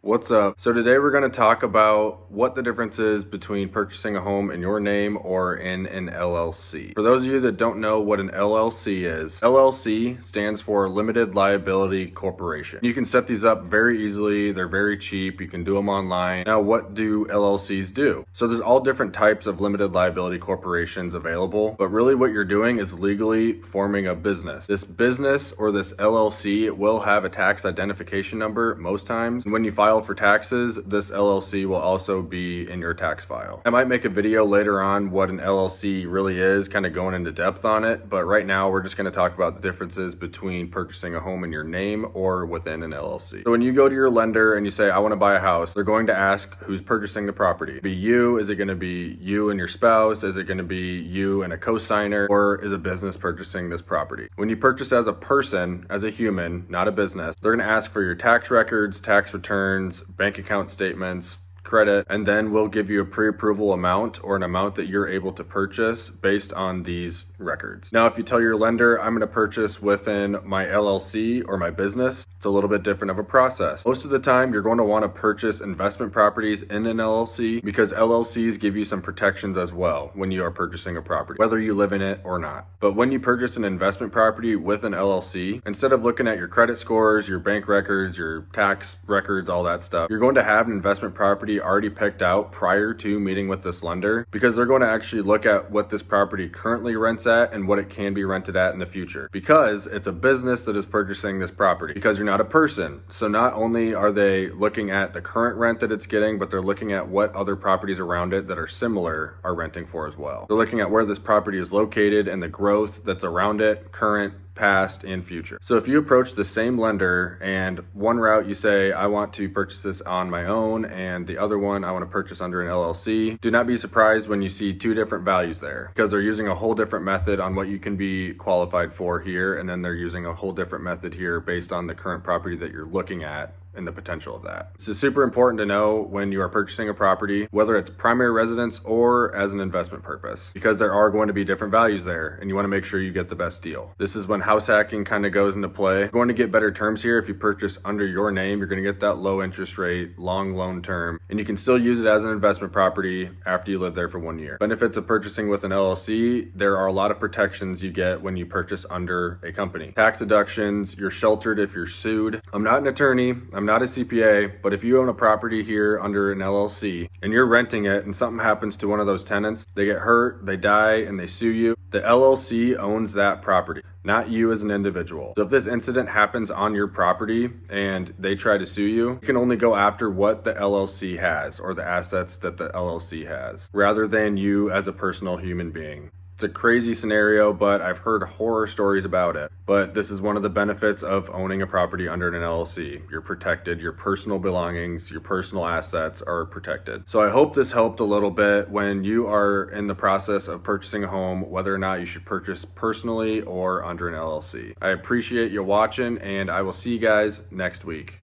What's up? So today we're going to talk about what the difference is between purchasing a home in your name or in an LLC. For those of you that don't know what an LLC is, LLC stands for Limited Liability Corporation. You can set these up very easily. They're very cheap. You can do them online. Now, what do LLCs do? So there's all different types of limited liability corporations available, but really what you're doing is legally forming a business. This business or this LLC will have a tax identification number most times. And when you file for taxes, this LLC will also be in your tax file. I might make a video later on what an LLC really is, kind of going into depth on it, but right now we're just going to talk about the differences between purchasing a home in your name or within an LLC. So when you go to your lender and you say, I want to buy a house, they're going to ask who's purchasing the property. Be you? Is it going to be you and your spouse? Is it going to be you and a co-signer? Or is a business purchasing this property? When you purchase as a person, as a human, not a business, they're going to ask for your tax records, tax returns, bank account statements, credit, and then we'll give you a pre-approval amount or an amount that you're able to purchase based on these records. Now, if you tell your lender, I'm going to purchase within my LLC or my business, it's a little bit different of a process. Most of the time, you're going to want to purchase investment properties in an LLC because LLCs give you some protections as well when you are purchasing a property, whether you live in it or not. But when you purchase an investment property with an LLC, instead of looking at your credit scores, your bank records, your tax records, all that stuff, you're going to have an investment property already picked out prior to meeting with this lender because they're going to actually look at what this property currently rents at and what it can be rented at in the future because it's a business that is purchasing this property because you're not a person. So not only are they looking at the current rent that it's getting, but they're looking at what other properties around it that are similar are renting for as well. They're looking at where this property is located and the growth that's around it, current, past, and future. So if you approach the same lender and one route you say, I want to purchase this on my own, and the other one I want to purchase under an LLC, do not be surprised when you see two different values there because they're using a whole different method on what you can be qualified for here, and then they're using a whole different method here based on the current property that you're looking at and the potential of that. This is super important to know when you are purchasing a property, whether it's primary residence or as an investment purpose, because there are going to be different values there and you want to make sure you get the best deal. This is when house hacking kind of goes into play. You're going to get better terms here if you purchase under your name. You're going to get that low interest rate, long loan term, and you can still use it as an investment property after you live there for 1 year. Benefits of purchasing with an LLC, there are a lot of protections you get when you purchase under a company. Tax deductions, you're sheltered if you're sued. I'm not an attorney, I'm not a CPA, but if you own a property here under an LLC and you're renting it and something happens to one of those tenants, they get hurt, they die, and they sue you, the LLC owns that property, not you as an individual. So if this incident happens on your property and they try to sue you, you can only go after what the LLC has or the assets that the LLC has, rather than you as a personal human being. It's a crazy scenario, but I've heard horror stories about it. But this is one of the benefits of owning a property under an LLC. You're protected, your personal belongings, your personal assets are protected. So I hope this helped a little bit when you are in the process of purchasing a home, whether or not you should purchase personally or under an LLC. I appreciate you watching, and I will see you guys next week.